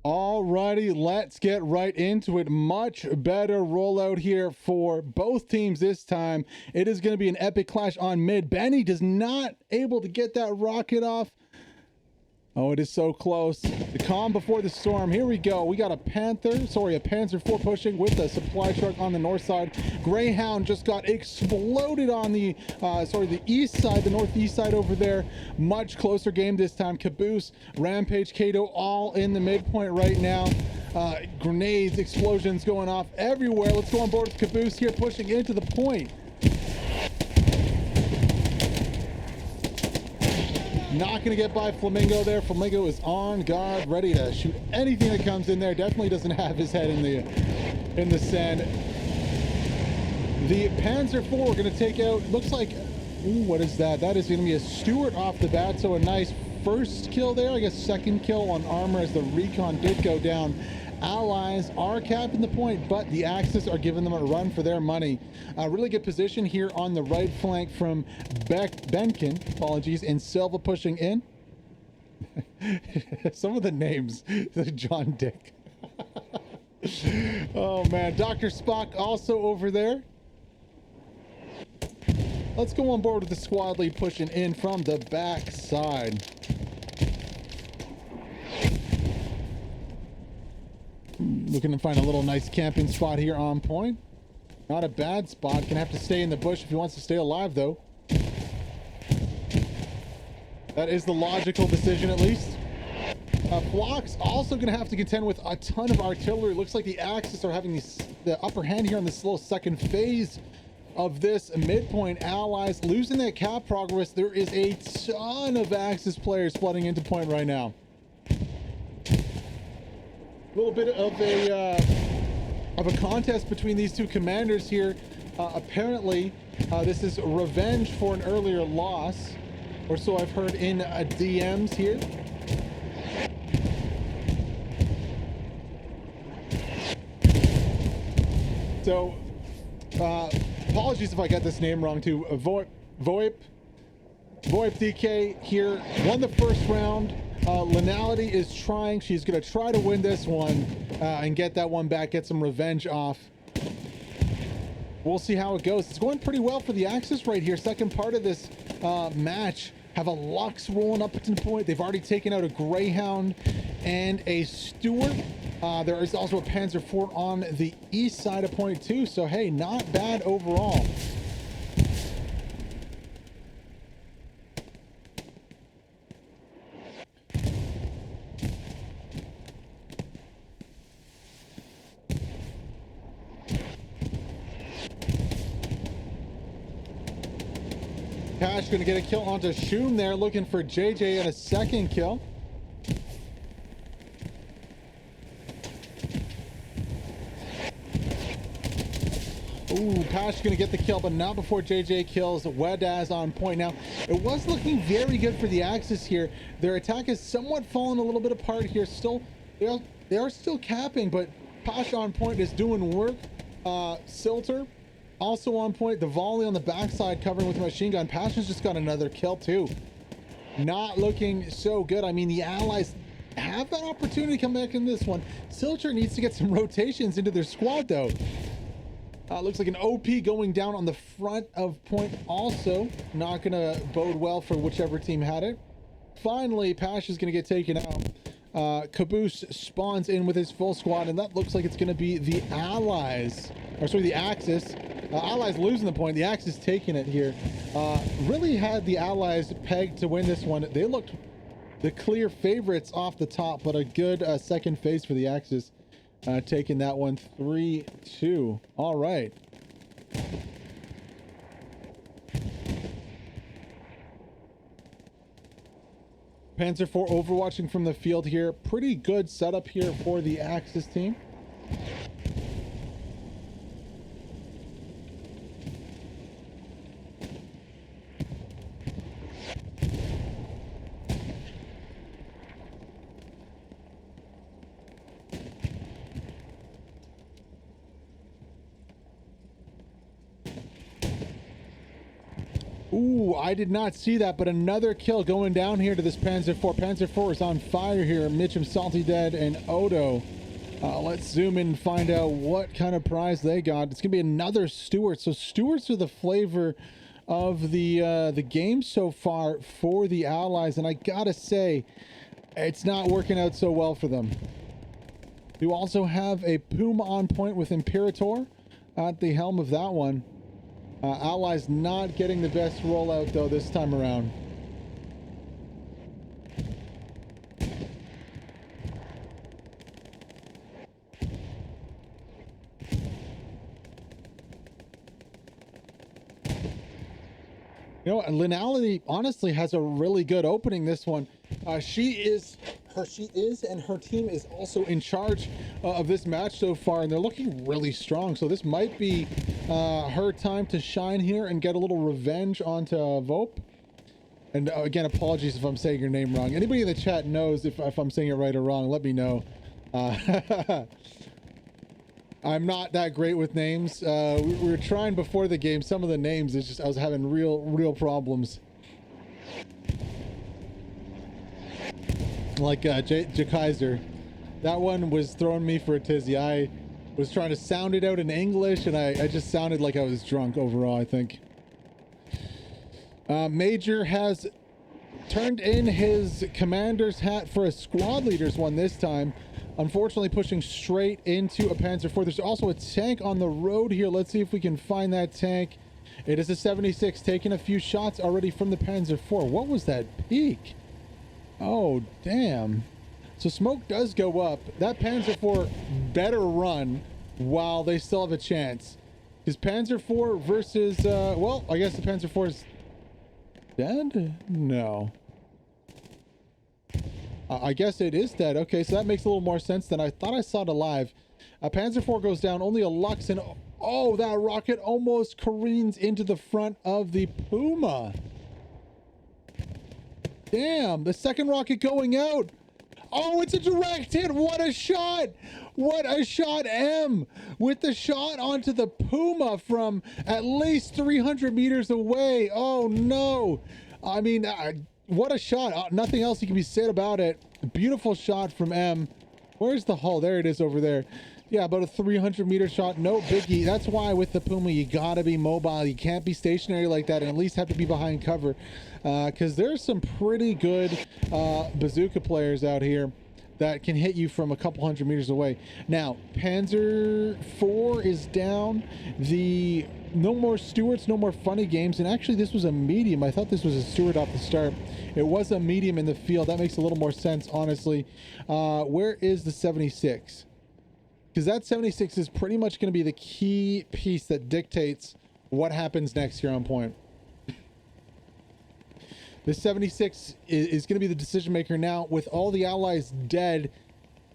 Alrighty, let's get right into it. Much better rollout here for both teams this time. It is going to be an epic clash on mid. Benny does not able to get that rocket off. Oh, it is so close. The calm before the storm. Here we go. We got a Panzer IV pushing with a supply truck on the north side. Greyhound just got exploded on the east side, the northeast side over there. Much closer game this time. Caboose, Rampage, Kato all in the midpoint right now. Grenades, explosions going off everywhere. Let's go on board with Caboose here, pushing into the point. Not going to get by Flamingo there. Flamingo is on guard, ready to shoot anything that comes in there. Definitely doesn't have his head in the sand. The Panzer IV we're going to take out. Looks like, ooh, what is that? That is going to be a Stewart off the bat. So a nice first kill there. I guess second kill on armor as the recon did go down. Allies are capping the point, but the Axis are giving them a run for their money. Really good position here on the right flank from Benkin, apologies, and Silva pushing in. Some of the names, John Dick. Oh man, Dr. Spock also over there. Let's go on board with the squad lead pushing in from the back side. Looking to find a little nice camping spot here on point. Not a bad spot. Gonna have to stay in the bush if he wants to stay alive, though. That is the logical decision, at least. Flock's also gonna have to contend with a ton of artillery. Looks like the Axis are having the upper hand here on this little second phase of this midpoint. Allies losing that cap progress. There is a ton of Axis players flooding into point right now. A little bit of a contest between these two commanders here. Apparently, this is revenge for an earlier loss, or so I've heard in DMs here. So, apologies if I got this name wrong too. VoIP DK here won the first round. Linality is trying. She's going to try to win this one and get that one back, get some revenge off. We'll see how it goes. It's going pretty well for the Axis right here. Second part of this match. Have a Lux rolling up to the point. They've already taken out a Greyhound and a Stewart. There is also a Panzer IV on the east side of point too. So, hey, not bad overall. Cash going to get a kill onto Shoom there, looking for JJ and a second kill. Ooh, Pash going to get the kill, but not before JJ kills Wedaz on point. Now, it was looking very good for the Axis here. Their attack has somewhat fallen a little bit apart here. Still, they are still capping, but Pash on point is doing work. Silter also on point. The volley on the backside covering with a machine gun. Passion's just got another kill too. Not looking so good. I mean, the Allies have that opportunity to come back in this one. Silter needs to get some rotations into their squad though. Looks like an OP going down on the front of point also. Not gonna bode well for whichever team had it. Finally, Pash is gonna get taken out. Caboose spawns in with his full squad, and that looks like it's gonna be the Allies, or sorry, the Axis. Allies losing the point, the Axis taking it here. Really had the Allies pegged to win this one. They looked the clear favorites off the top, but a good second phase for the Axis. Taking that one 3-2. All right. Panzer IV overwatching from the field here. Pretty good setup here for the Axis team. Ooh, I did not see that, but another kill going down here to this Panzer IV. Panzer IV is on fire here. Mitchum, Salty Dead, and Odo. Let's zoom in and find out what kind of prize they got. It's gonna be another Stewart. So Stewarts are the flavor of the game so far for the Allies, and I gotta say, it's not working out so well for them. You also have a Puma on point with Imperator at the helm of that one. Allies not getting the best rollout though this time around. You know, Linality honestly has a really good opening this one. She is and her team is also in charge of this match so far, and they're looking really strong. So this might be her time to shine here and get a little revenge onto Vope. And again, apologies if I'm saying your name wrong. Anybody in the chat knows if I'm saying it right or wrong, let me know. I'm not that great with names. We were trying before the game. Some of the names, it's just I was having real problems. Like Kaiser, that one was throwing me for a tizzy. I was trying to sound it out in English, and I just sounded like I was drunk overall, I think. Major has turned in his commander's hat for a squad leader's one this time. Unfortunately, pushing straight into a Panzer IV. There's also a tank on the road here. Let's see if we can find that tank. It is a 76, taking a few shots already from the Panzer IV. What was that peak? Oh, damn. So smoke does go up. That Panzer IV better run while they still have a chance. Is Panzer IV versus, well, I guess the Panzer IV is dead? No. I guess it is dead. Okay, so that makes a little more sense than I thought I saw it alive. Panzer IV goes down, only a Lux, and oh, that rocket almost careens into the front of the Puma. Damn, the second rocket going out. Oh, it's a direct hit. What a shot. What a shot, M, with the shot onto the Puma from at least 300 meters away. Oh, no. I mean, what a shot. Nothing else can be said about it. Beautiful shot from M. Where's the hull? There it is over there. Yeah, about a 300-meter shot. No biggie. That's why with the Puma, you gotta be mobile. You can't be stationary like that, and at least have to be behind cover. Because there's some pretty good bazooka players out here that can hit you from a couple hundred meters away. Now, Panzer IV is down. No more Stewarts, no more funny games. And actually, this was a medium. I thought this was a Stewart off the start. It was a medium in the field. That makes a little more sense, honestly. Where is the 76? Because that 76 is pretty much going to be the key piece that dictates what happens next here on point. The 76 is going to be the decision maker now. With all the Allies dead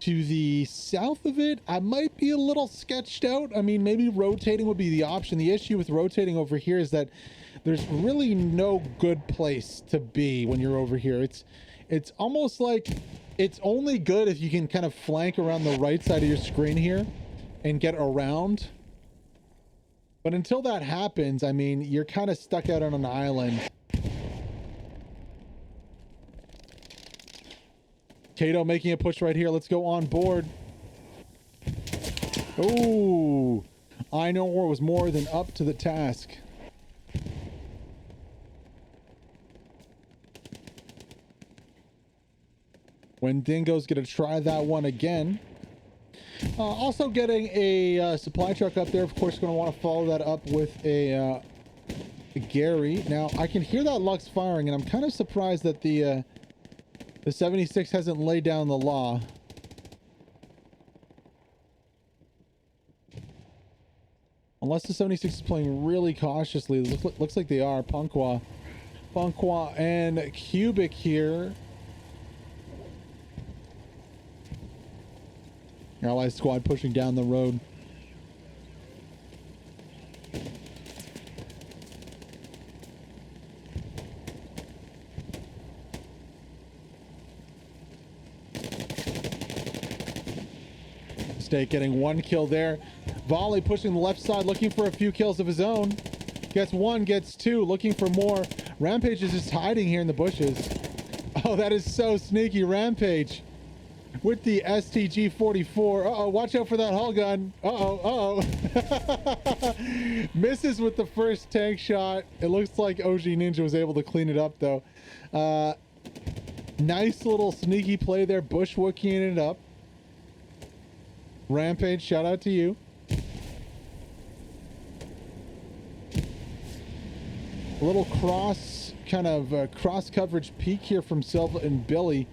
to the south of it, I might be a little sketched out. I mean, maybe rotating would be the option. The issue with rotating over here is that there's really no good place to be when you're over here. It's almost like it's only good if you can kind of flank around the right side of your screen here and get around. But until that happens, I mean, you're kind of stuck out on an island. Kato making a push right here. Let's go on board. Oh, I know war was more than up to the task. When Dingo's gonna try that one again. Also getting a supply truck up there. Of course, gonna want to follow that up with a Gary. Now I can hear that Lux firing, and I'm kind of surprised that the 76 hasn't laid down the law. Unless the 76 is playing really cautiously. Looks like they are. Punkwa and Cubic here. Allied squad pushing down the road. State getting one kill there. Volley pushing the left side, looking for a few kills of his own. Gets one, gets two, looking for more. Rampage is just hiding here in the bushes. Oh, that is so sneaky. Rampage with the STG-44. Uh-oh, watch out for that hull gun. Uh-oh, uh-oh. Misses with the first tank shot. It looks like OG Ninja was able to clean it up, though. Nice little sneaky play there. Bushwooking it up. Rampage, shout out to you. A little cross coverage peek here from Silva and Billy.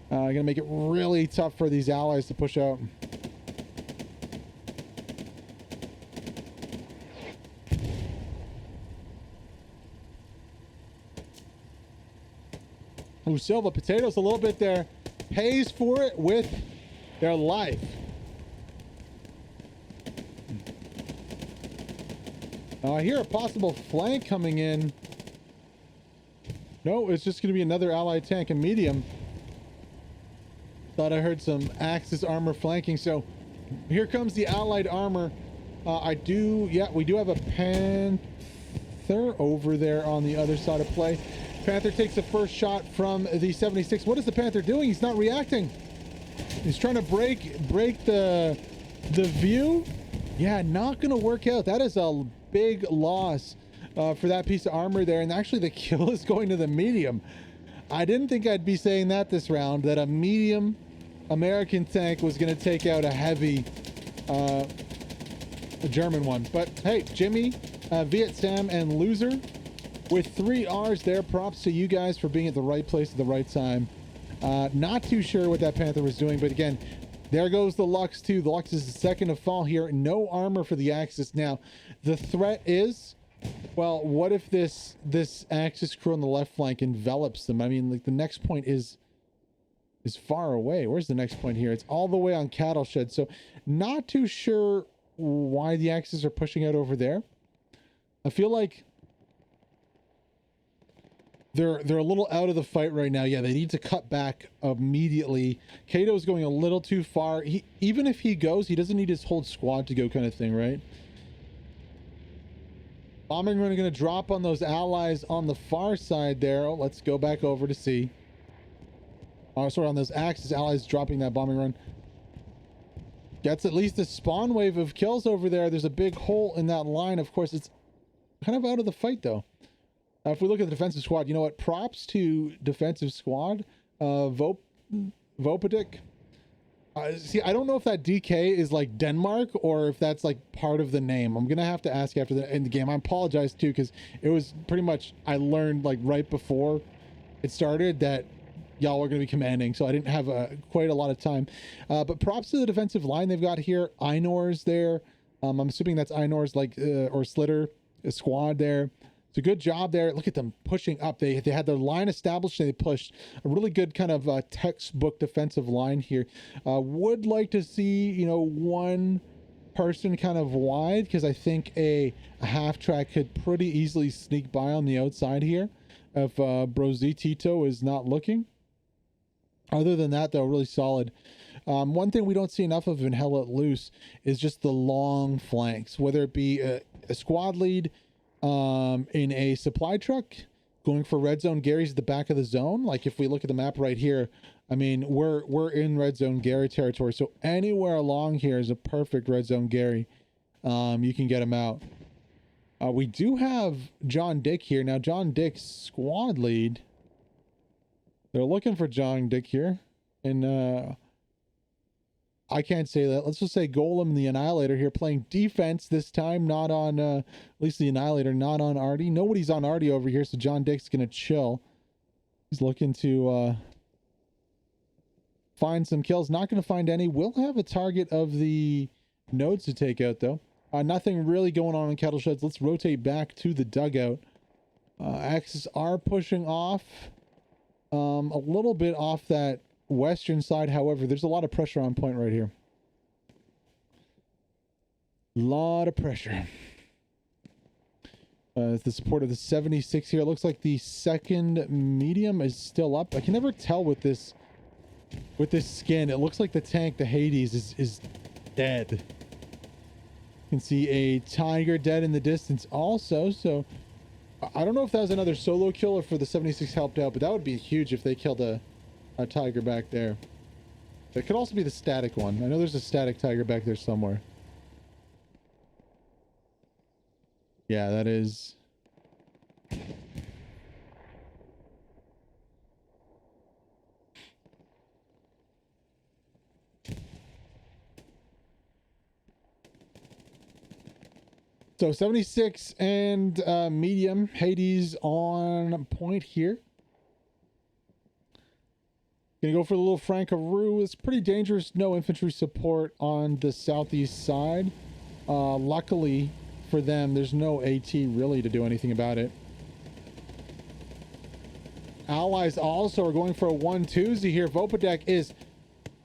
Gonna make it really tough for these allies to push out. Ooh, Silva, potatoes a little bit there. Pays for it with their life. I hear a possible flank coming in. No, it's just going to be another allied tank, a medium. Thought I heard some Axis armor flanking. So here comes the allied armor. We do have a Panther over there on the other side of play. Panther takes the first shot from the 76. What is the Panther doing? He's not reacting. He's trying to break the view. Yeah, not going to work out. That is a big loss for that piece of armor there. And actually the kill is going to the medium. I didn't think I'd be saying that this round, that a medium American tank was going to take out a heavy German one. But hey, Jimmy, Viet Sam, and Loser with 3 R's there. Props to you guys for being at the right place at the right time. Not too sure what that Panther was doing, but again, there goes the Lux too. The Lux is the second to fall here. No armor for the Axis. Now, the threat is, well, what if this Axis crew on the left flank envelops them? I mean, like, the next point is far away. Where's the next point here? It's all the way on Cattle Shed. So not too sure why the Axis are pushing out over there. I feel like they're a little out of the fight right now. Yeah, they need to cut back immediately. Kato's going a little too far. Even if he goes, he doesn't need his whole squad to go, kind of thing, right? Bombing run are going to drop on those allies on the far side there. Oh, let's go back over to see. Oh, sorry, on those Axis allies dropping that bombing run. Gets at least a spawn wave of kills over there. There's a big hole in that line. Of course, it's kind of out of the fight, though. If we look at the defensive squad, you know what? Props to defensive squad. Vopadik. See, I don't know if that DK is like Denmark or if that's like part of the name. I'm going to have to ask after the end of the game. I apologize too, because it was pretty much, I learned like right before it started that y'all were going to be commanding. So I didn't have quite a lot of time. But props to the defensive line they've got here. Einor's there. I'm assuming that's Einor's like, or Slitter squad there. It's a good job there. Look at them pushing up. They had their line established and they pushed. A really good kind of textbook defensive line here. Would like to see, you know, one person kind of wide, because I think a half track could pretty easily sneak by on the outside here if Brozy Tito is not looking. Other than that, though, really solid. One thing we don't see enough of in Hell Let Loose is just the long flanks, whether it be a squad lead, in a supply truck going for red zone Gary's at the back of the zone. Like if we look at the map right here, I mean, we're in red zone Gary territory. So anywhere along here is a perfect red zone Gary. You can get him out. We do have John Dick here. Now, John Dick's squad lead. They're looking for John Dick here. And, I can't say that. Let's just say Golem the Annihilator here playing defense this time, not on, at least the Annihilator, not on Artie. Nobody's on Artie over here, so John Dick's going to chill. He's looking to find some kills. Not going to find any. Will have a target of the nodes to take out, though. Nothing really going on in Cattle Sheds. Let's rotate back to the dugout. Axis are pushing off a little bit off that western side. However, there's a lot of pressure on point right here. Lot of pressure. The support of the 76 here. It looks like the second medium is still up. I can never tell with this skin. It looks like the tank, the Hades, is dead. can see a Tiger dead in the distance also. So I don't know if that was another solo kill or for the 76 helped out, but that would be huge if they killed a Tiger back there. It could also be the static one. I know there's a static Tiger back there somewhere. Yeah, that is... So 76 and medium. Hades on point here. Gonna go for the little Frankaroo. It's pretty dangerous. No infantry support on the southeast side. Luckily for them, there's no AT really to do anything about it. Allies also are going for a 1-2-zy here. Vopadek is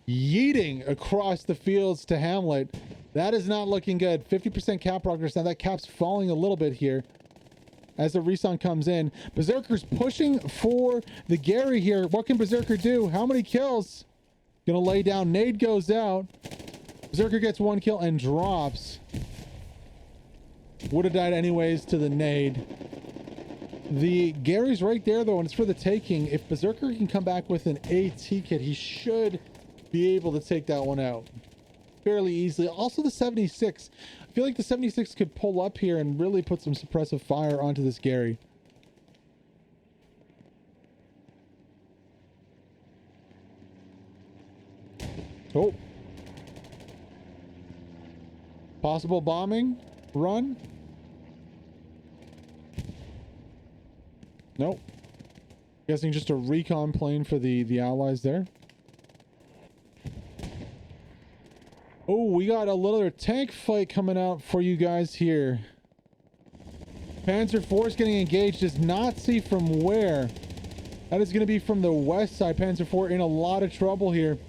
yeeting across the fields to Hamlet. That is not looking good. 50% cap progress. Now that cap's falling a little bit here as the reson comes in. Berserker's pushing for the Gary here. What can Berserker do? How many kills? Gonna lay down. Nade goes out. Berserker gets 1 kill and drops. Would have died anyways to the nade. The Gary's right there though, and it's for the taking. If Berserker can come back with an AT kit, he should be able to take that one out fairly easily. Also the 76. I feel like the 76 could pull up here and really put some suppressive fire onto this Gary. Oh. Possible bombing run. Nope. Guessing just a recon plane for the allies there. Oh, we got a little tank fight coming out for you guys here. Panzer IV is getting engaged. Does not see from where. That is going to be from the west side. Panzer IV in a lot of trouble here.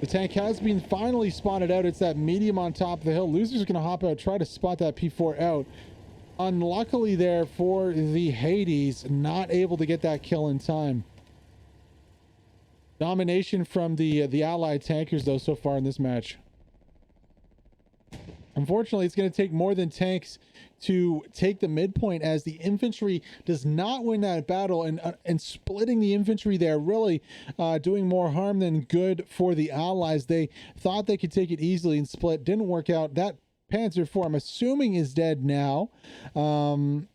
The tank has been finally spotted out. It's that medium on top of the hill. Loser's going to hop out, try to spot that P4 out. Unluckily there for the Hades, not able to get that kill in time. Domination from the allied tankers though so far in this match. Unfortunately, it's going to take more than tanks to take the midpoint, as the infantry does not win that battle, and splitting the infantry there really doing more harm than good for the allies. They thought they could take it easily and split. Didn't work out. That Panzer IV, I'm assuming, is dead now.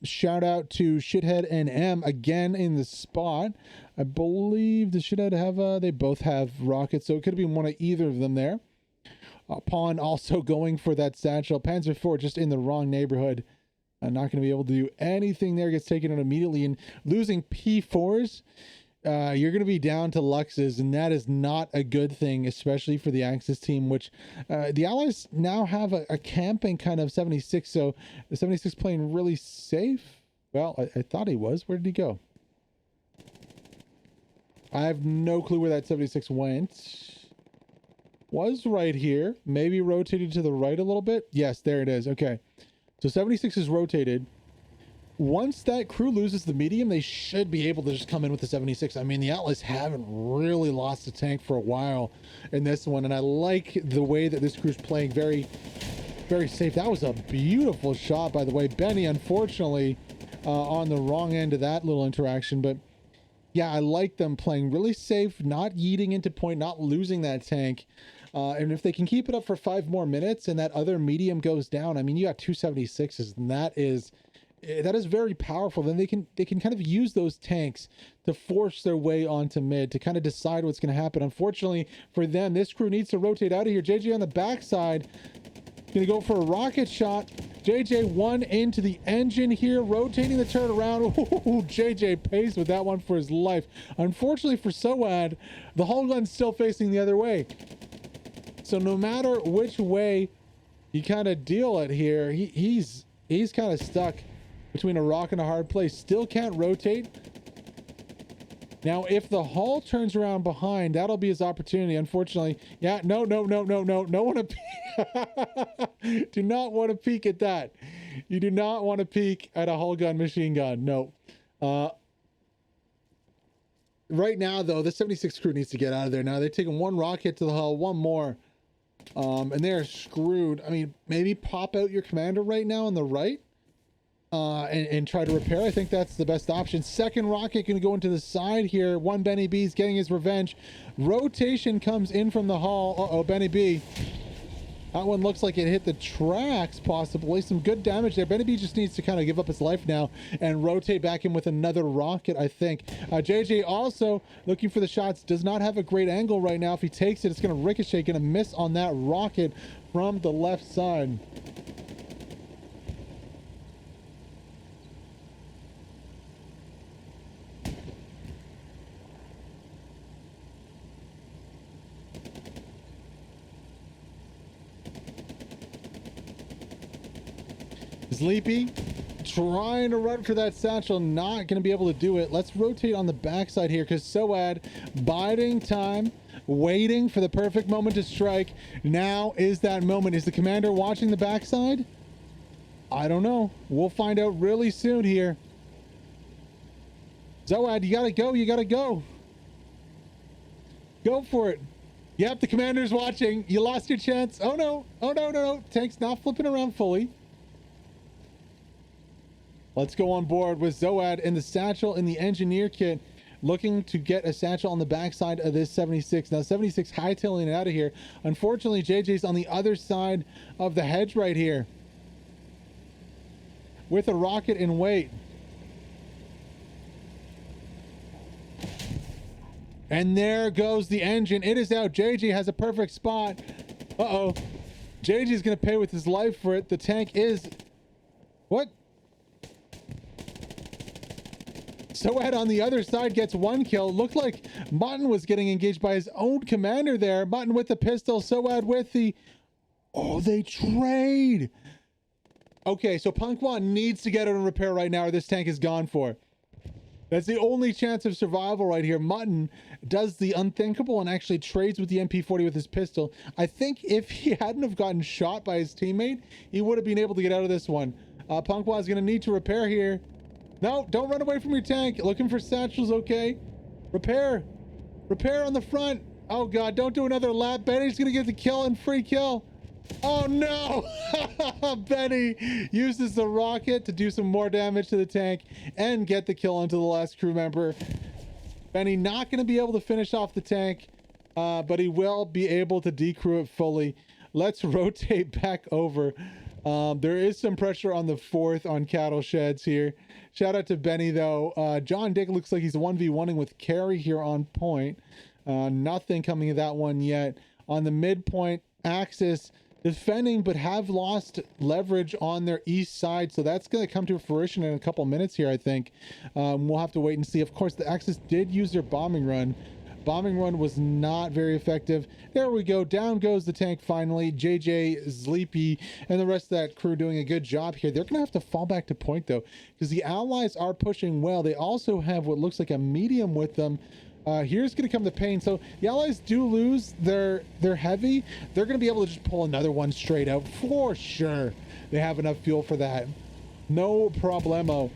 Shout out to Shithead and M again in the spot. I believe the Shithead have they both have rockets, so it could have been one of either of them there. Pawn also going for that satchel. Panzer IV just in the wrong neighborhood. Not going to be able to do anything there. Gets taken out immediately, and losing P4s. You're going to be down to Luxes, and that is not a good thing, especially for the Axis team, which the Allies now have a camping kind of 76, so the 76 playing really safe. Well, I thought he was. Where did he go? I have no clue where that 76 went. Was right here. Maybe rotated to the right a little bit. Yes, there it is. Okay. So 76 is rotated. Once that crew loses the medium, they should be able to just come in with the 76. I mean, the Atlas haven't really lost a tank for a while in this one, and I like the way that this crew's playing. Very, very safe. That was a beautiful shot, by the way. Benny, unfortunately, on the wrong end of that little interaction, but yeah, I like them playing really safe, not yeeting into point, not losing that tank. And if they can keep it up for 5 more minutes and that other medium goes down, I mean, you got 276s, and that is very powerful. Then they can kind of use those tanks to force their way onto mid to kind of decide what's going to happen. Unfortunately for them, this crew needs to rotate out of here. JJ on the backside, going to go for a rocket shot. JJ one into the engine here, rotating the turret around. Ooh, JJ pays with that one for his life. Unfortunately for Soad, the hull gun's still facing the other way. So no matter which way you kind of deal it here, he's kind of stuck between a rock and a hard place. Still can't rotate. Now, if the hull turns around behind, that'll be his opportunity. Unfortunately, yeah, no one to do not want to peek at that. You do not want to peek at a hull gun machine gun. No. Right now, though, the 76 crew needs to get out of there. Now they're taking one rocket to the hull, one more. And they're screwed. I mean, maybe pop out your commander right now on the right, and try to repair. I think that's the best option. Second rocket going to go into the side here. One Benny B's getting his revenge. Rotation comes in from the hall. Uh-oh, Benny B. That one looks like it hit the tracks, possibly. Some good damage there. Benny B just needs to kind of give up his life now and rotate back in with another rocket, I think. JJ also looking for the shots. Does not have a great angle right now. If he takes it, it's going to ricochet. Going to miss on that rocket from the left side. Sleepy trying to run for that satchel, not going to be able to do it. Let's rotate on the backside here because Soad biding time, waiting for the perfect moment to strike. Now is that moment. Is the commander watching the backside? I don't know. We'll find out really soon here. Zoad, you gotta go. You gotta go. Go for it. Yep, the commander's watching. You lost your chance. Oh no. Oh no, no, no. Tank's not flipping around fully. Let's go on board with Zoad in the satchel in the engineer kit, looking to get a satchel on the backside of this 76. Now 76 hightailing it out of here. Unfortunately, JJ's on the other side of the hedge right here with a rocket in wait. And there goes the engine. It is out. JJ has a perfect spot. Uh-oh. JJ's going to pay with his life for it. The tank is... What? Soad on the other side gets one kill. Looked like Mutton was getting engaged by his own commander there. Mutton with the pistol. Soad with the... Oh, they trade. Okay, so Punkwan needs to get it in repair right now or this tank is gone for. That's the only chance of survival right here. Mutton does the unthinkable and actually trades with the MP40 with his pistol. I think if he hadn't have gotten shot by his teammate, he would have been able to get out of this one. Punkwan is going to need to repair here. No, don't run away from your tank. Looking for satchels, okay? Repair. Repair on the front. Oh, God, don't do another lap. Benny's going to get the kill and free kill. Oh, no. Benny uses the rocket to do some more damage to the tank and get the kill onto the last crew member. Benny not going to be able to finish off the tank, but he will be able to decrew it fully. Let's rotate back over. There is some pressure on the fourth on cattle sheds here. Shout out to Benny, though. John Dick looks like he's 1v1ing with Carrie here on point. Nothing coming of that one yet. On the midpoint, Axis defending, but have lost leverage on their east side. So that's going to come to fruition in a couple minutes here, I think. We'll have to wait and see. Of course, the Axis did use their bombing run. Bombing run was not very effective. There we go. Down goes the tank finally. JJ, Sleepy, and the rest of that crew doing a good job here. They're going to have to fall back to point, though, because the Allies are pushing well. They also have what looks like a medium with them. Here's going to come the pain. So the Allies do lose their heavy. They're going to be able to just pull another one straight out for sure. They have enough fuel for that. No problemo.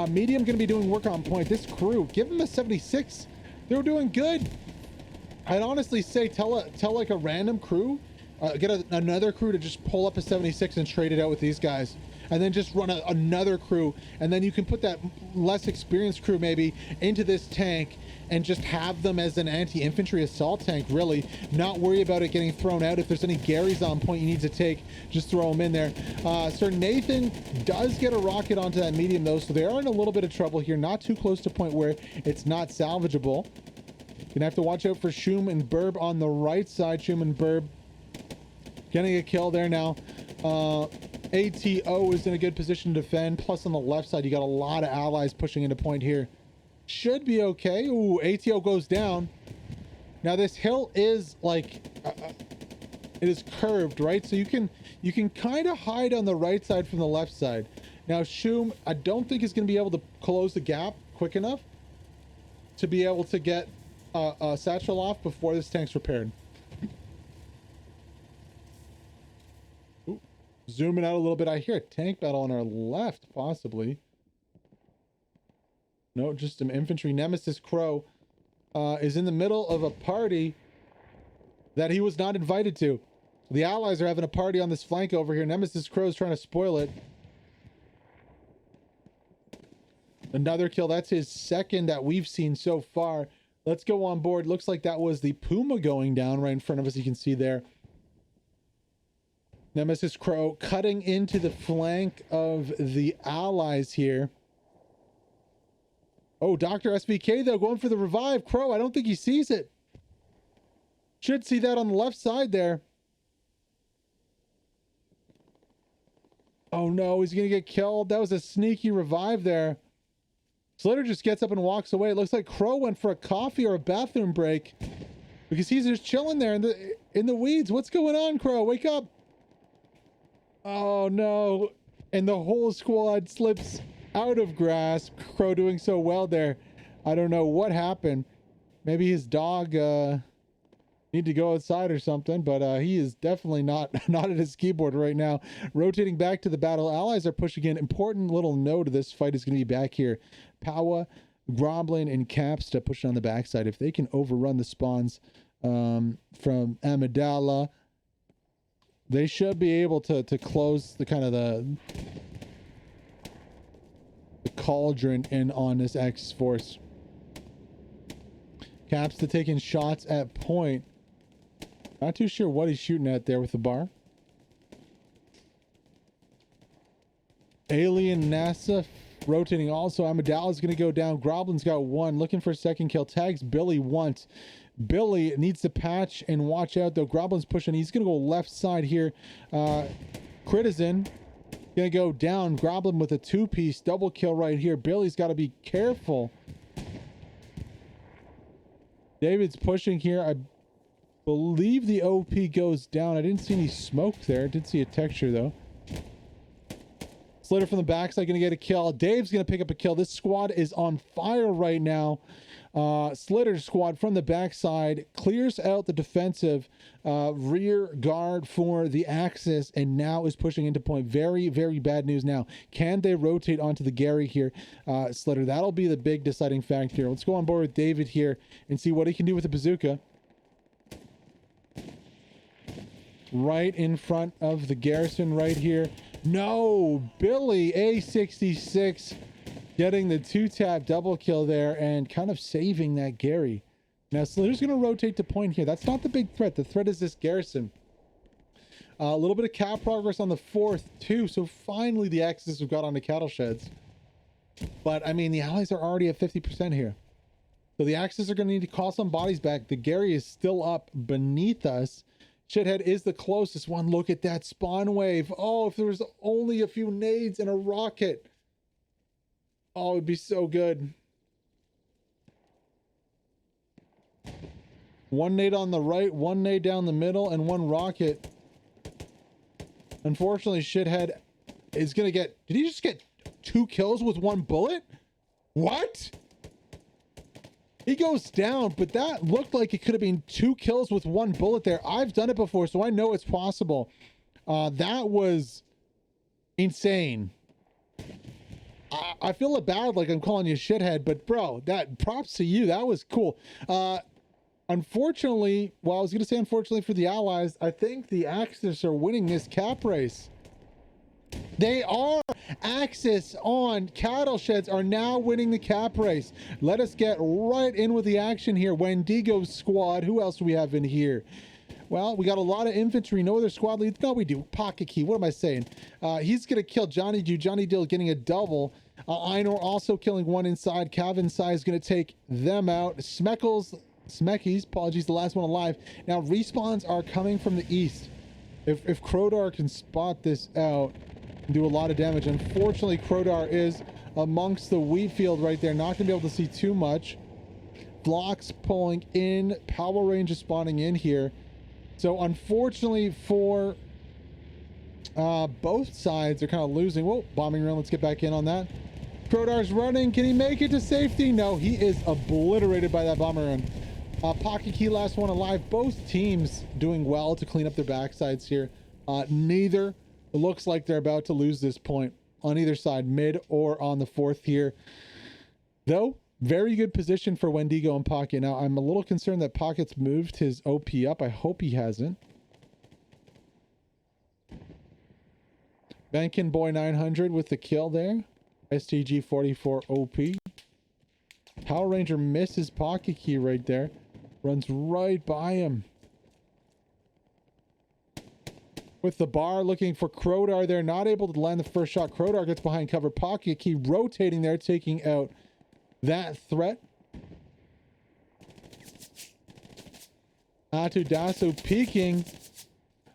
Medium going to be doing work on point. This crew, give them a 76. They're doing good. I'd honestly say tell like a random crew, get another crew to just pull up a 76 and trade it out with these guys. And then just run another crew. And then you can put that less experienced crew maybe into this tank and just have them as an anti-infantry assault tank, really. Not worry about it getting thrown out. If there's any Garys on point you need to take, just throw them in there. Sir Nathan does get a rocket onto that medium, though, so they are in a little bit of trouble here. Not too close to point where it's not salvageable. Gonna have to watch out for Shum and Burb on the right side. Shum and Burb getting a kill there now. ATO is in a good position to defend. Plus on the left side, you got a lot of allies pushing into point here. Should be okay. Ooh, ATO goes down. Now this hill is like, it is curved, right? So you can kind of hide on the right side from the left side. Now Shum, I don't think is going to be able to close the gap quick enough to be able to get a satchel off before this tank's repaired. Zooming out a little bit, I hear a tank battle on our left, possibly. No, just some infantry. Nemesis Crow is in the middle of a party that he was not invited to. The allies are having a party on this flank over here. Nemesis Crow's trying to spoil it. Another kill. That's his second that we've seen so far. Let's go on board. Looks like that was the Puma going down right in front of us. You can see there. Nemesis Crow cutting into the flank of the allies here. Oh, Dr. SVK, though, going for the revive. Crow, I don't think he sees it. Should see that on the left side there. Oh, no, he's going to get killed. That was a sneaky revive there. Slitter just gets up and walks away. It looks like Crow went for a coffee or a bathroom break because he's just chilling there in the weeds. What's going on, Crow? Wake up. Oh, no. And the whole squad slips out of grass. Crow doing so well there. I don't know what happened. Maybe his dog need to go outside or something, but he is definitely not at his keyboard right now. Rotating back to the battle. Allies are pushing in. Important little note of this fight is going to be back here. Powa, Groblin, and Capsta pushing on the backside. If they can overrun the spawns from Amidala, they should be able to close the kind of the cauldron in on this X force. Capsta taking shots at point. Not too sure what he's shooting at there with the bar. Alien NASA rotating also. Amidala's going to go down. Groblin's got one. Looking for a second kill. Tags Billy once. Billy needs to patch and watch out, though. Groblin's pushing. He's going to go left side here. Critizen going to go down. Groblin with a two-piece double kill right here. Billy's got to be careful. David's pushing here. I believe the OP goes down. I didn't see any smoke there. Did see a texture, though. Slitter from the backside going to get a kill. Dave's going to pick up a kill. This squad is on fire right now. Slitter's squad from the backside clears out the defensive rear guard for the Axis and now is pushing into point. Very, very bad news now. Can they rotate onto the Gary here? Slitter, that'll be the big deciding factor here. Let's go on board with David here and see what he can do with the bazooka. Right in front of the garrison right here. No, Billy A66 getting the two-tap double kill there and kind of saving that Gary. Now Slitter's going to rotate to point here. That's not the big threat. The threat is this garrison. A little bit of cap progress on the fourth too. So finally the Axis have got onto cattle sheds. But I mean, the allies are already at 50% here. So the Axis are going to need to call some bodies back. The Gary is still up beneath us. Shithead is the closest one. Look at that spawn wave. Oh, if there was only a few nades and a rocket. Oh, it'd be so good. One nade on the right, one nade down the middle, and one rocket. Unfortunately, Shithead is going to get... Did he just get 2 kills with 1 bullet? What? He goes down, but that looked like it could have been 2 kills with 1 bullet there. I've done it before, so I know it's possible. That was insane. I feel bad like I'm calling you shithead, but bro, that props to you. That was cool. Unfortunately, well, I was going to say unfortunately for the Allies, I think the Axis are winning this cap race. They are. Axis on cattle sheds are now winning the cap race. Let us get right in with the action here. Wendigo's squad. Who else do we have in here? Well, we got a lot of infantry. No other squad leads. No, we do. Pocket Key. What am I saying? He's going to kill Johnny Dew. Johnny Dill getting a double. Einor also killing one inside. Calvin Sai is going to take them out. Smeckies, apologies, the last one alive. Now, respawns are coming from the east. If Krodar can spot this out and do a lot of damage. Unfortunately, Krodar is amongst the wheat field right there. Not going to be able to see too much. Blocks pulling in. Power Range is spawning in here. So unfortunately for both sides, they're kind of losing. Whoa, bombing run. Let's get back in on that. Krodar's running. Can he make it to safety? No, he is obliterated by that bomber run. Pocket Key, last one alive. Both teams doing well to clean up their backsides here. Neither looks like they're about to lose this point on either side, mid or on the fourth here. Though, very good position for Wendigo and Pocket. Now, I'm a little concerned that Pocket's moved his OP up. I hope he hasn't. Bankin Boy 900 with the kill there. STG 44 OP. Power Ranger misses Pocket Key right there. Runs right by him. With the bar looking for Crowdar there. Not able to land the first shot. Crowdar gets behind cover. Pocket Key rotating there, taking out that threat. Atu Dasu peeking.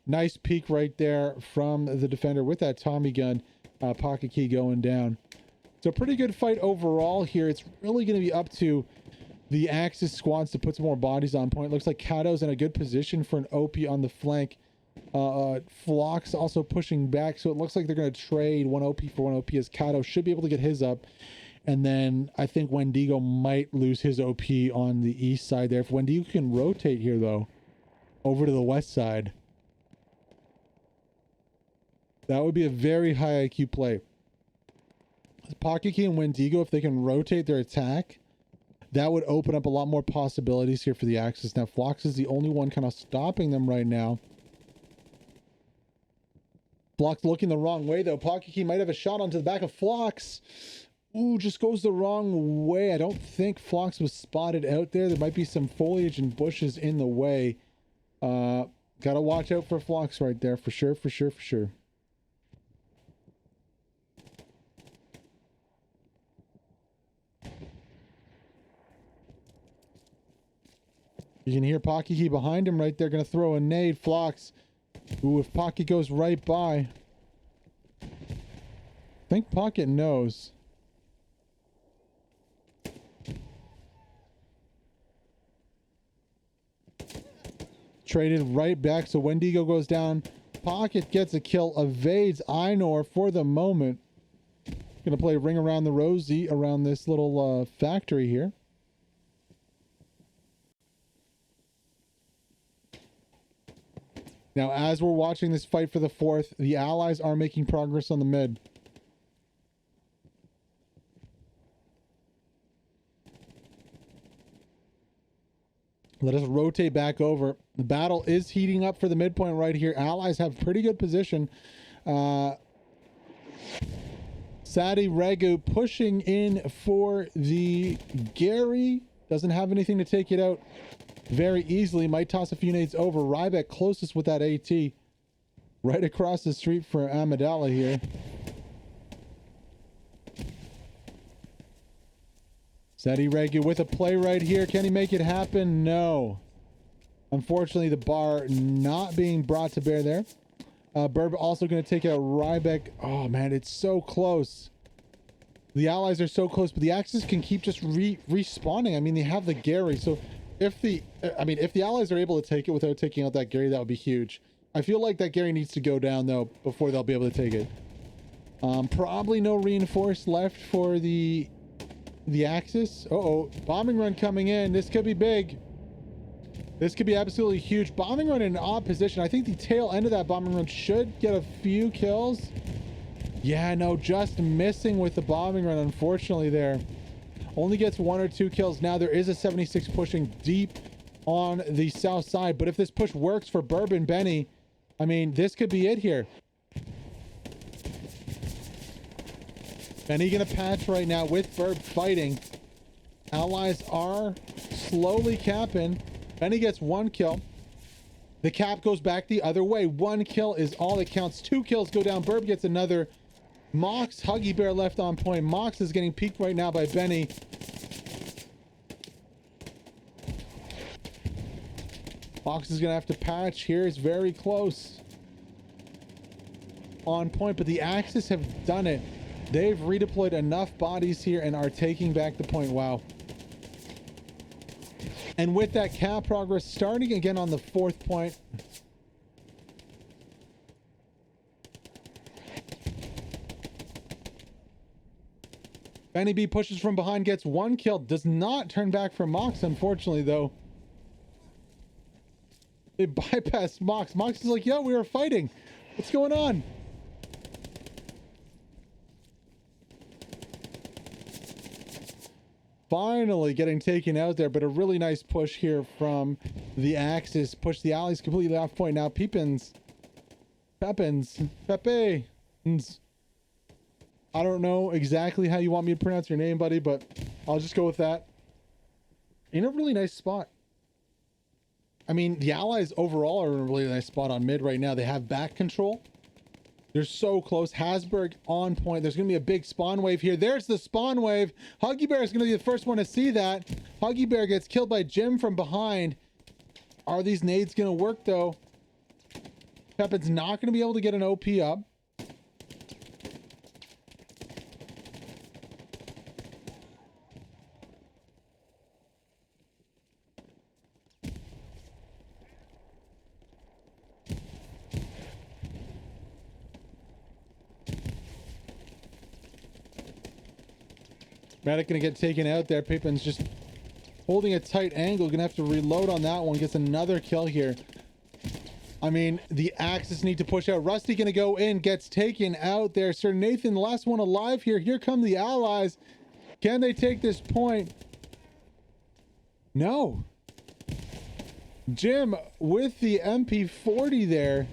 Nice peek right there from the defender with that Tommy gun. Pocket Key going down. So pretty good fight overall here. It's really going to be up to the Axis squads to put some more bodies on point. Looks like Kato's in a good position for an OP on the flank. Flox also pushing back. So it looks like they're going to trade one OP for one OP as Kato should be able to get his up. And then I think Wendigo might lose his OP on the east side there. If Wendigo can rotate here, though, over to the west side, that would be a very high IQ play. Pocket Key and Wendigo, if they can rotate their attack, that would open up a lot more possibilities here for the Axis. Now, Flox is the only one kind of stopping them right now. Flox looking the wrong way, though. Pocket Key might have a shot onto the back of Flox. Ooh, just goes the wrong way. I don't think Flox was spotted out there. There might be some foliage and bushes in the way. Gotta watch out for Flox right there, for sure, for sure, for sure. You can hear Pocket Key behind him right there. Gonna throw a nade. Flox. Ooh, if Pocket goes right by. I think Pocket knows. Traded right back, so Wendigo goes down. Pocket gets a kill, evades Einor for the moment. Gonna play Ring Around the Rosie around this little factory here. Now, as we're watching this fight for the fourth, the Allies are making progress on the mid. Let us rotate back over. The battle is heating up for the midpoint right here. Allies have pretty good position. Sadi Regu pushing in for the Gary. Doesn't have anything to take it out very easily. Might toss a few nades over. Ryback closest with that AT. Right across the street for Amidala here. Sadi Regu with a play right here. Can he make it happen? No. Unfortunately, the bar not being brought to bear there. Burb also going to take out Ryback. Oh, man, it's so close. The Allies are so close, but the Axis can keep just respawning. I mean, they have the Gary, so if the Allies are able to take it without taking out that Gary, that would be huge. I feel like that Gary needs to go down, though, before they'll be able to take it. Probably no reinforce left for the Axis. Uh-oh, bombing run coming in. This could be big. This could be absolutely huge. Bombing run in an odd position. I think the tail end of that bombing run should get a few kills. Yeah, no, just missing with the bombing run, unfortunately, there. Only gets 1 or 2 kills. Now there is a 76 pushing deep on the south side, but if this push works for Bourbon Benny, I mean, this could be it here. Benny gonna patch right now with Burb fighting. Allies are slowly capping. Benny gets 1 kill. The cap goes back the other way. 1 kill is all that counts. 2 kills go down. Burb gets another. Mox, Huggy Bear left on point. Mox is getting peeked right now by Benny. Mox is gonna have to patch here. It's very close. On point, but the Axis have done it. They've redeployed enough bodies here and are taking back the point. Wow. And with that cap progress starting again on the 4th point. Benny B pushes from behind, gets 1 kill. Does not turn back for Mox, unfortunately, though. They bypassed Mox. Mox is like, yo, we were fighting. What's going on? Finally getting taken out there, but a really nice push here from the Axis. Push the Allies completely off point. Now Pepe I don't know exactly how you want me to pronounce your name, buddy, but I'll just go with that. In a really nice spot. I mean, the allies overall are in a really nice spot on mid right now. They have back control. They're so close. Hasberg on point. There's going to be a big spawn wave here. There's the spawn wave. Huggy Bear is going to be the first one to see that. Huggy Bear gets killed by Jim from behind. Are these nades going to work, though? Pepin's not going to be able to get an OP up. Medic gonna get taken out there. Pepin's just holding a tight angle. Gonna have to reload on that one. Gets another kill here. I mean, the Axis need to push out. Rusty gonna go in. Gets taken out there. Sir Nathan, the last one alive here. Here come the allies. Can they take this point? No. Jim with the MP40 there.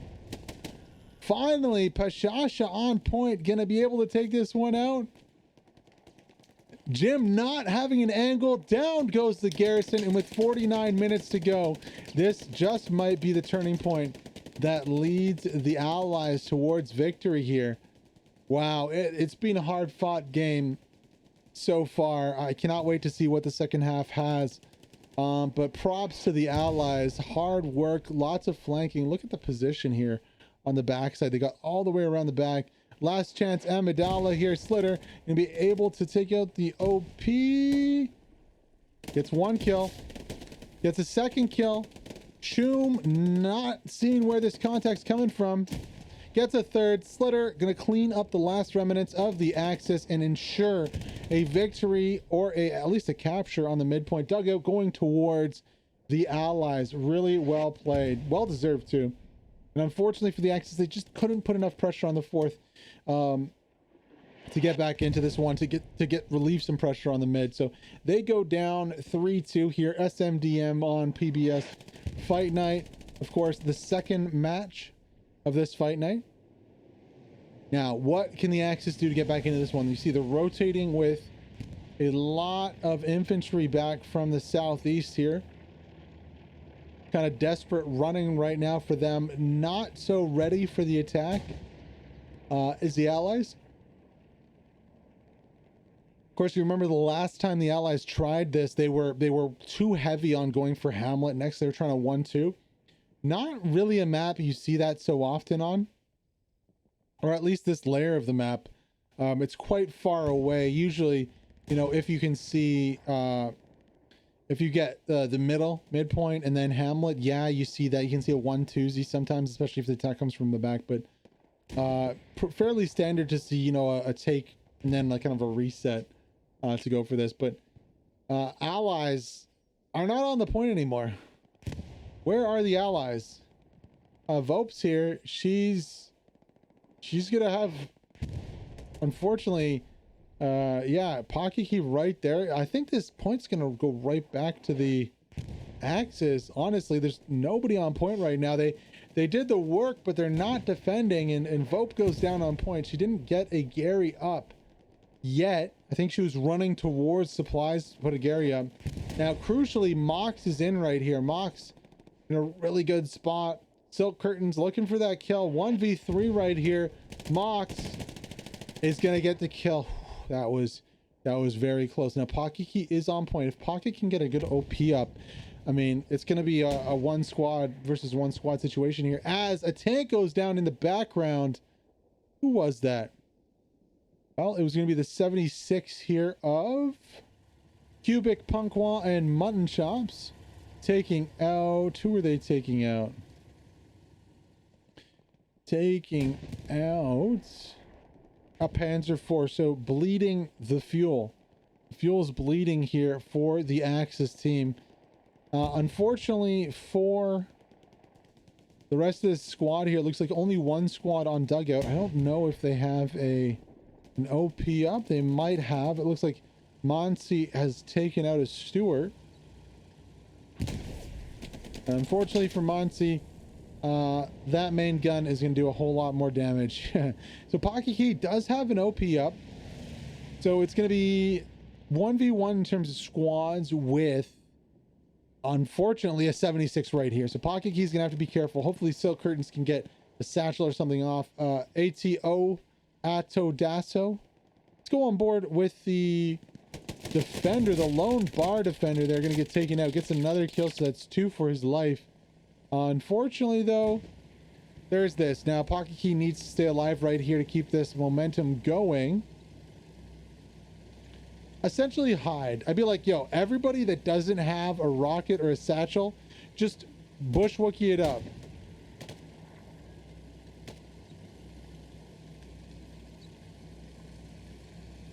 Finally, Pashasha on point. Gonna be able to take this one out. Jim not having an angle. Down goes the Garrison, and with 49 minutes to go, this just might be the turning point that leads the allies towards victory here. Wow, it's been a hard-fought game so far. I cannot wait to see what the second half has. But props to the allies. Hard work, lots of flanking. Look at the position here on the backside. They got all the way around the back. Last chance, Amidala here. Slitter gonna be able to take out the OP. Gets one kill. Gets a second kill. Choom not seeing where this contact's coming from. Gets a third. Slitter gonna clean up the last remnants of the Axis and ensure a victory or at least a capture on the midpoint dugout going towards the allies. Really well played. Well deserved too. And unfortunately for the Axis, they just couldn't put enough pressure on the fourth to get back into this one, to relieve some pressure on the mid. So they go down 3-2 here. SMDM on PBS Fight Night. Of course, the second match of this fight night. Now, what can the Axis do to get back into this one? You see the rotating with a lot of infantry back from the southeast here. Kind of desperate running right now for them. Not so ready for the attack is the allies. Of course, you remember the last time the allies tried this, they were too heavy on going for Hamlet. Next, they were trying to 1-2. Not really a map you see that so often on, or at least this layer of the map. It's quite far away. Usually, you know, if you can see, if you get the midpoint and then Hamlet, yeah, you see that. You can see a 1-2 sometimes, especially if the attack comes from the back. But fairly standard to see, you know, a take and then like kind of a reset to go for this. But allies are not on the point anymore. Where are the allies? Vope's here. She's gonna have, unfortunately, yeah, Pocket Key right there. I think this point's gonna go right back to the Axis. Honestly, there's nobody on point right now. They did the work, but they're not defending, and Vope goes down on point. She didn't get a Gary up yet. I think she was running towards supplies to put a Gary up. Now, crucially, Mox is in right here. Mox in a really good spot. Silk Curtains looking for that kill. 1v3 right here. Mox is gonna get the kill. That was very close. Now Pocket Key is on point. If Pocket can get a good OP up, I mean, it's gonna be a one squad versus one squad situation here. As a tank goes down in the background. Who was that? Well, it was gonna be the 76 here of Cubic, Punkwa, and Mutton Chops. Taking out, who are they taking out? Taking out a Panzer IV. So bleeding the fuel. Fuel's bleeding here for the Axis team. Unfortunately for the rest of this squad here, it looks like only one squad on dugout. I don't know if they have an OP up. They might have. It looks like Monsi has taken out a Stewart. Unfortunately for Monsi, that main gun is going to do a whole lot more damage. So Pocket Key does have an OP up. So it's going to be 1v1 in terms of squads with, unfortunately, a 76 right here. So Pocket Key's going to have to be careful. Hopefully Silk Curtains can get a satchel or something off. ATO Dasso. Let's go on board with the defender, the lone bar defender. They're going to get taken out. Gets another kill, so that's 2 for his life. Unfortunately, though, there's this. Now, Pocket Key needs to stay alive right here to keep this momentum going. Essentially hide. I'd be like, yo, everybody that doesn't have a rocket or a satchel, just bushwookie it up.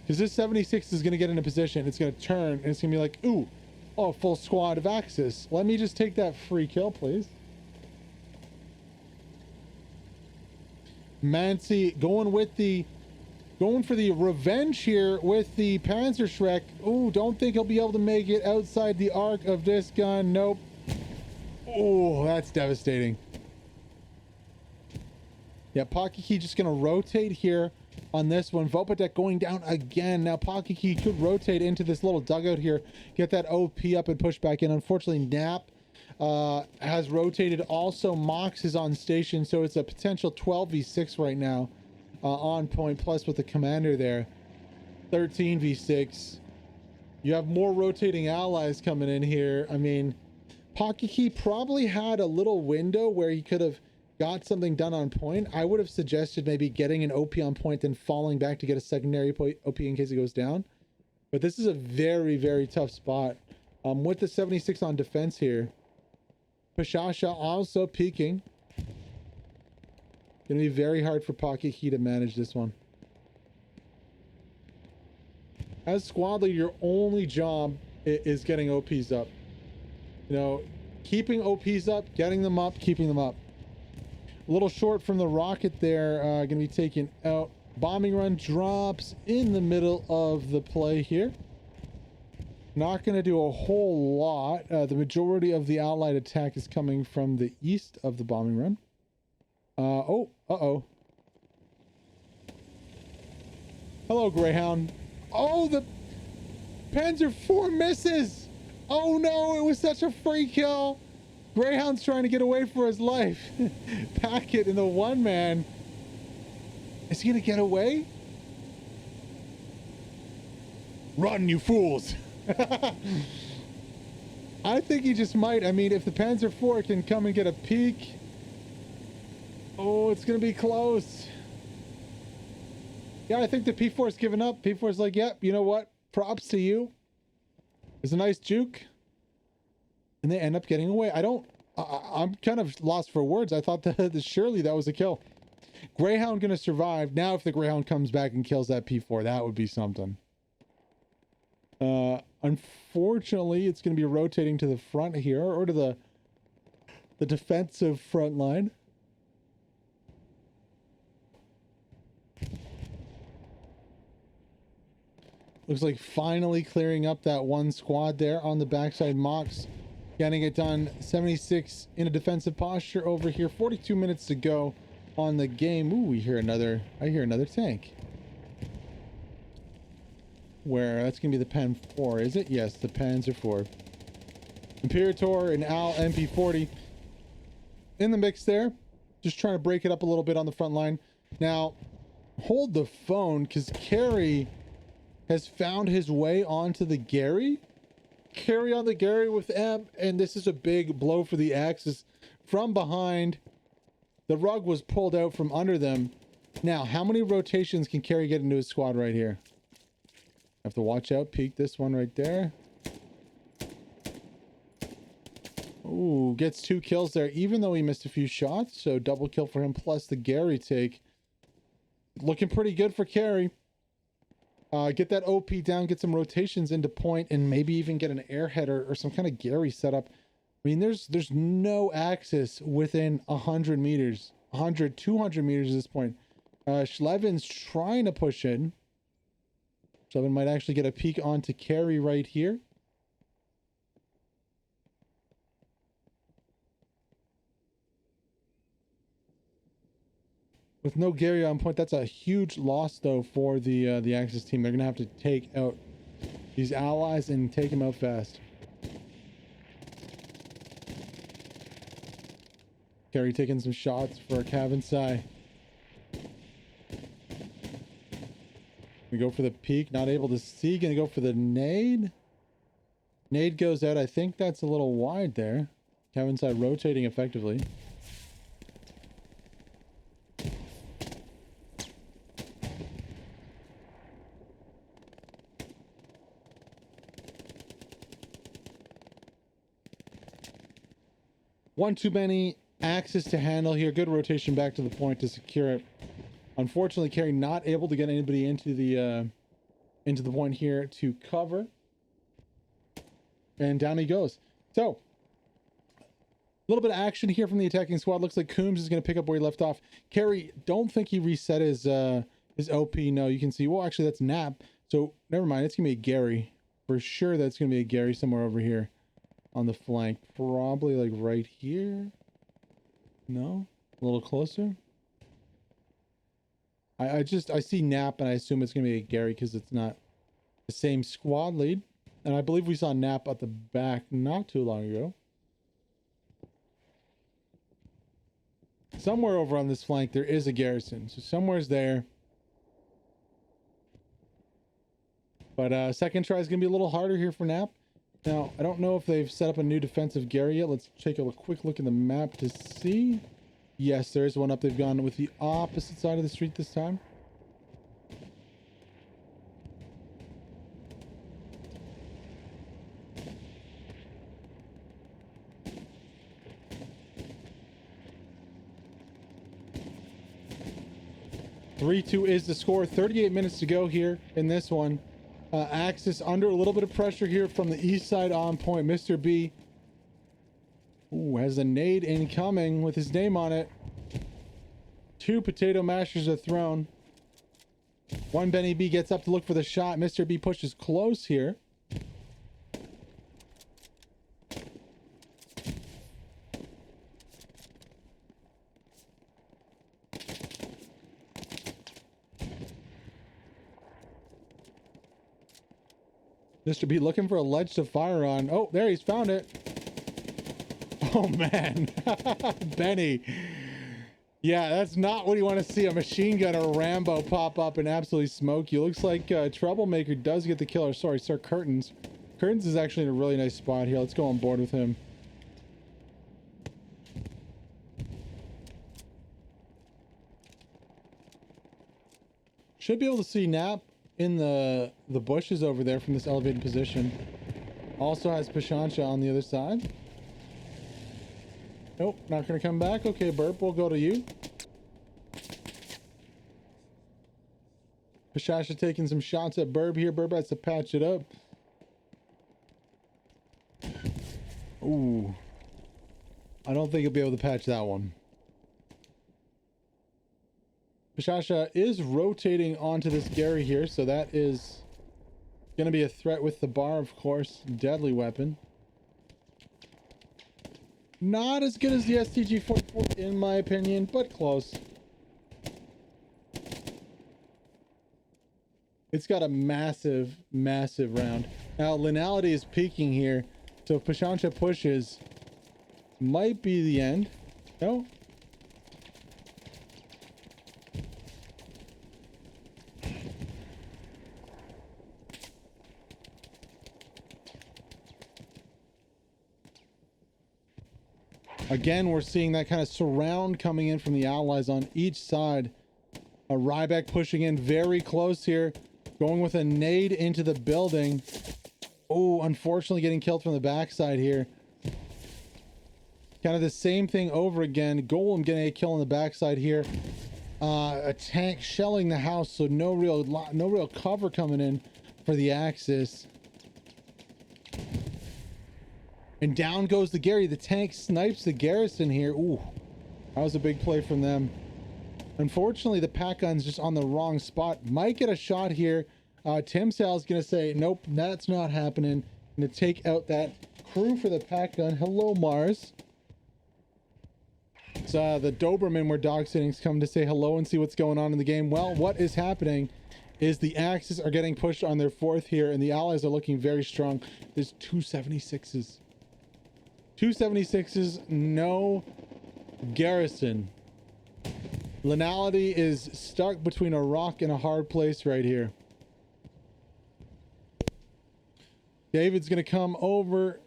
Because this 76 is going to get in a position, it's going to turn, and it's going to be like, ooh, oh, full squad of Axis. Let me just take that free kill, please. Mancy going for the revenge here with the Panzerschreck. Ooh, don't think he'll be able to make it outside the arc of this gun. Nope. Oh, that's devastating. Yeah, Pocket Key just going to rotate here on this one. Vopatek going down again. Now Pocket Key could rotate into this little dugout here, get that OP up and push back in. Unfortunately, Nap has rotated. Also, Mox is on station, so it's a potential 12v6 right now on point, plus with the commander there. 13v6. You have more rotating allies coming in here. I mean, Pocket Key probably had a little window where he could have got something done on point. I would have suggested maybe getting an OP on point, then falling back to get a secondary OP in case it goes down. But this is a very, very tough spot. With the 76 on defense here. Pashasha also peeking. Gonna be very hard for Pocket Key to manage this one. As squad leader, your only job is getting OPs up. You know, keeping OPs up, getting them up, keeping them up. A little short from the rocket there, gonna be taken out. Bombing run drops in the middle of the play here. Not gonna do a whole lot. The majority of the allied attack is coming from the east of the bombing run. Uh-oh. Hello, Greyhound. Oh, the Panzer IV misses. Oh no, it was such a free kill. Greyhound's trying to get away for his life. Packet in the one man. Is he gonna get away? Run, you fools. I think he just might. I mean, if the Panzer IV can come and get a peek. Oh, it's gonna be close. Yeah, I think the P4's given up. P4's like, yep, you know what? Props to you. It's a nice juke. And they end up getting away. I'm kind of lost for words. I thought that surely that was a kill. Greyhound gonna survive. Now if the Greyhound comes back and kills that P4, that would be something. Unfortunately, it's gonna be rotating to the front here, or to the defensive front line. Looks like finally clearing up that one squad there on the backside. Mox getting it done. 76 in a defensive posture over here. 42 minutes to go on the game. Ooh, I hear another tank. Where? That's going to be the Pen 4, is it? Yes, the Panzer 4. Imperator and Al MP40 in the mix there. Just trying to break it up a little bit on the front line. Now, hold the phone, because Carey has found his way onto the Gary. Carry on the Gary with M, and this is a big blow for the Axis. From behind, the rug was pulled out from under them. Now, how many rotations can Carey get into his squad right here? Have to watch out. Peek this one right there. Ooh, gets 2 kills there, even though he missed a few shots. So double kill for him, plus the Gary take. Looking pretty good for Carey. Get that OP down, get some rotations into point, and maybe even get an airhead or some kind of Gary setup. I mean, there's no Axis within 100 meters, 100, 200 meters at this point. Schlevin's trying to push in. Schlevin might actually get a peek onto Carey right here. With no Gary on point, that's a huge loss though for the Axis team. They're gonna have to take out these allies and take them out fast. Gary taking some shots for Kevin Sai. We go for the peek, not able to see. Gonna go for the nade. Nade goes out. I think that's a little wide there. Kevin Sai rotating effectively. One too many axes to handle here. Good rotation back to the point to secure it. Unfortunately, Carey not able to get anybody into the point here to cover. And down he goes. So, a little bit of action here from the attacking squad. Looks like Coombs is going to pick up where he left off. Carey, don't think he reset his OP. No, you can see. Well, actually, that's Nap. So, never mind. It's going to be a Gary. For sure, that's going to be a Gary somewhere over here on the flank. Probably like right here. No? A little closer? I see Nap and I assume it's going to be a Gary because it's not the same squad lead. And I believe we saw Nap at the back not too long ago. Somewhere over on this flank there is a garrison. So somewhere's there. But second try is going to be a little harder here for Nap. Now, I don't know if they've set up a new defensive Gary yet. Let's take a quick look at the map to see. Yes, there is one up. They've gone with the opposite side of the street this time. (3-2) is the score. 38 minutes to go here in this one. Axis under a little bit of pressure here from the east side on point. Mr. B has a nade incoming with his name on it. 2 potato mashers are thrown. 1 Benny B gets up to look for the shot. Mr. B pushes close here. Mr. B looking for a ledge to fire on. Oh, there, he's found it. Oh, man. Benny. Yeah, that's not what you want to see. A machine gun or Rambo pop up and absolutely smoke you. Looks like Troublemaker does get the kill. Or sorry, Sir Curtains. Curtains is actually in a really nice spot here. Let's go on board with him. Should be able to see Nap in the bushes over there from this elevated position. Also has Pashancha on the other side. Nope, not gonna come back. Okay, Burp, we'll go to you. Pashancha taking some shots at Burb here. Burb has to patch it up. Ooh. I don't think he'll be able to patch that one. Pashancha is rotating onto this Gary here, so that is going to be a threat with the bar, of course. Deadly weapon. Not as good as the STG-44 in my opinion, but close. It's got a massive, massive round. Now, Linality is peaking here, so if Pashancha pushes, might be the end. No? Again, we're seeing that kind of surround coming in from the allies on each side. A Ryback pushing in very close here. Going with a nade into the building. Oh, unfortunately getting killed from the backside here. Kind of the same thing over again. Golem getting a kill on the backside here. A tank shelling the house, so no real cover coming in for the Axis. And down goes the Gary. The tank snipes the garrison here. Ooh, that was a big play from them. Unfortunately, the pack gun's just on the wrong spot. Might get a shot here. Tim Sal's going to say, nope, that's not happening. Going to take out that crew for the pack gun. Hello, Mars. the Doberman where dog sittings come to say hello and see what's going on in the game. Well, what is happening is the Axis are getting pushed on their 4th here, and the Allies are looking very strong. There's 276s. 276s, no garrison. Linality is stuck between a rock and a hard place right here. David's going to come over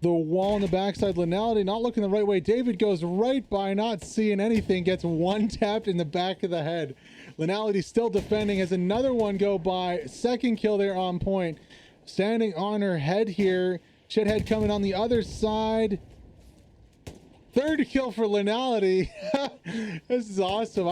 the wall on the backside. Linality not looking the right way. David goes right by, not seeing anything, gets one tapped in the back of the head. Linality still defending as another one go by. 2nd kill there on point. Standing on her head here. Shithead coming on the other side. 3rd kill for Linality. This is awesome.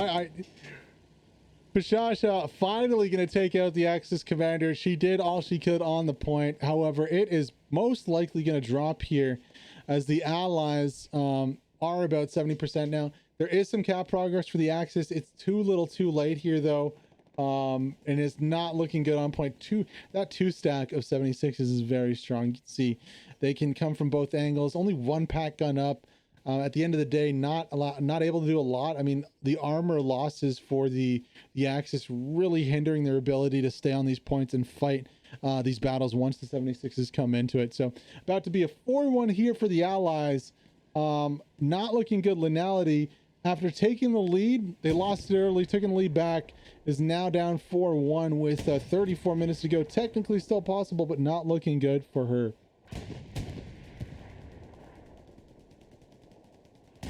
Pashasha finally going to take out the Axis commander. She did all she could on the point. However, it is most likely going to drop here as the Allies are about 70% now. There is some cap progress for the Axis. It's too little too late here, though. And it's not looking good on point. That 2 stack of 76s is very strong. You can see they can come from both angles. Only 1 pack gun up. At the end of the day, not able to do a lot. I mean, the armor losses for the Axis really hindering their ability to stay on these points and fight these battles once the 76s come into it. So about to be a 4-1 here for the Allies. Not looking good. Linality, after taking the lead, they lost it early, taking the lead back, is now down 4-1 with 34 minutes to go. Technically still possible, but not looking good for her.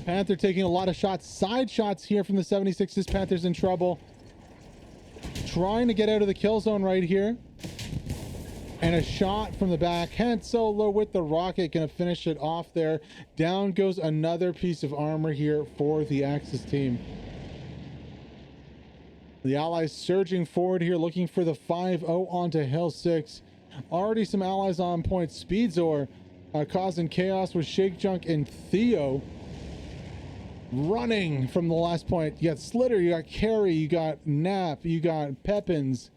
Panther taking a lot of shots, side shots here from the 76s. Panther's in trouble. Trying to get out of the kill zone right here. And a shot from the back. Han Solo with the rocket, gonna finish it off there. Down goes another piece of armor here for the Axis team. The Allies surging forward here, looking for the 5-0 onto Hill 6. Already some Allies on point. Speedzor causing chaos with Shake Junk and Theo. Running from the last point. You got Slitter, you got Carey, you got Knapp, you got Pepins.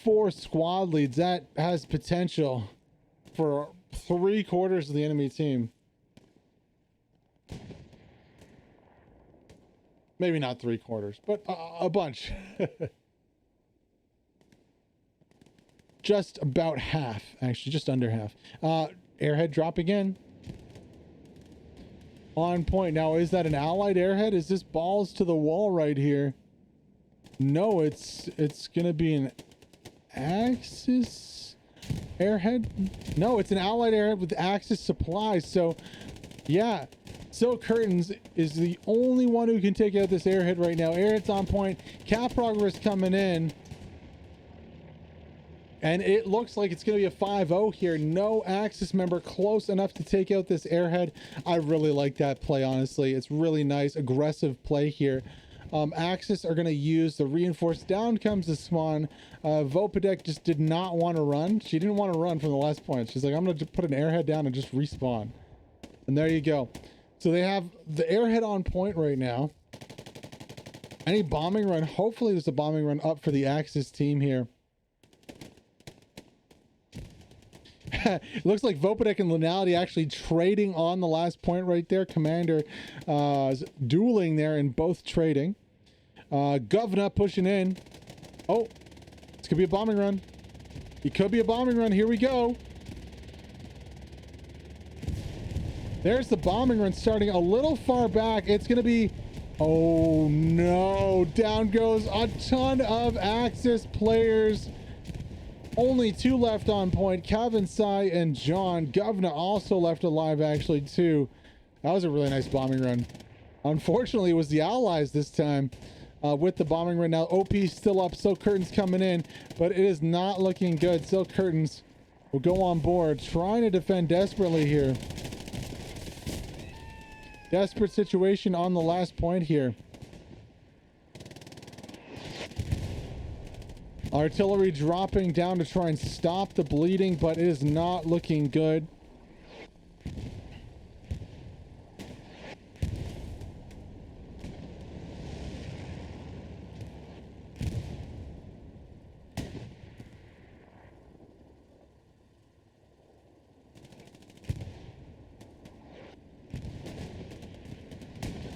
4 squad leads. That has potential for 3/4 of the enemy team. Maybe not 3/4, but a bunch. Just about half, actually, just under half. Airhead drop again. On point. Now, is that an allied airhead? Is this balls to the wall right here? No, it's gonna be an Axis airhead. No, it's an allied airhead with Axis supplies. So yeah, Silk Curtains is the only one who can take out this airhead right now. Airhead's on point. Cap progress coming in. And it looks like it's going to be a 5-0 here. No Axis member close enough to take out this airhead. I really like that play, honestly. It's really nice, aggressive play here. Axis are going to use the reinforced. Down comes the spawn. Vopedek just did not want to run. She didn't want to run from the last point. She's like, I'm going to put an airhead down and just respawn. And there you go. So they have the airhead on point right now. Any bombing run? Hopefully there's a bombing run up for the Axis team here. It looks like Vopedek and Linality actually trading on the last point right there. Commander dueling there and both trading. Governor pushing in. Oh, this could be a bombing run. It could be a bombing run. Here we go. There's the bombing run starting a little far back. It's going to be... Oh, no. Down goes a ton of Axis players. Only 2 left on point. Kevin, Sai, and John. Governor also left alive, actually, too. That was a really nice bombing run. Unfortunately, it was the Allies this time with the bombing run. Now, OP still up. Silk Curtains coming in, but it is not looking good. Silk Curtains will go on board, trying to defend desperately here. Desperate situation on the last point here. Artillery dropping down to try and stop the bleeding, but it is not looking good.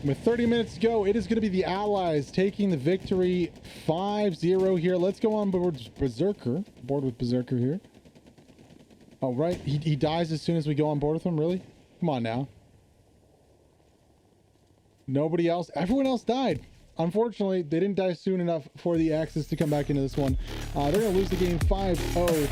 With 30 minutes to go, it is going to be the Allies taking the victory 5-0 here. Let's go on board with Berserker here. Oh, right. He dies as soon as we go on board with him. Really? Come on now. Nobody else. Everyone else died. Unfortunately, they didn't die soon enough for the Axis to come back into this one. They're going to lose the game 5-0.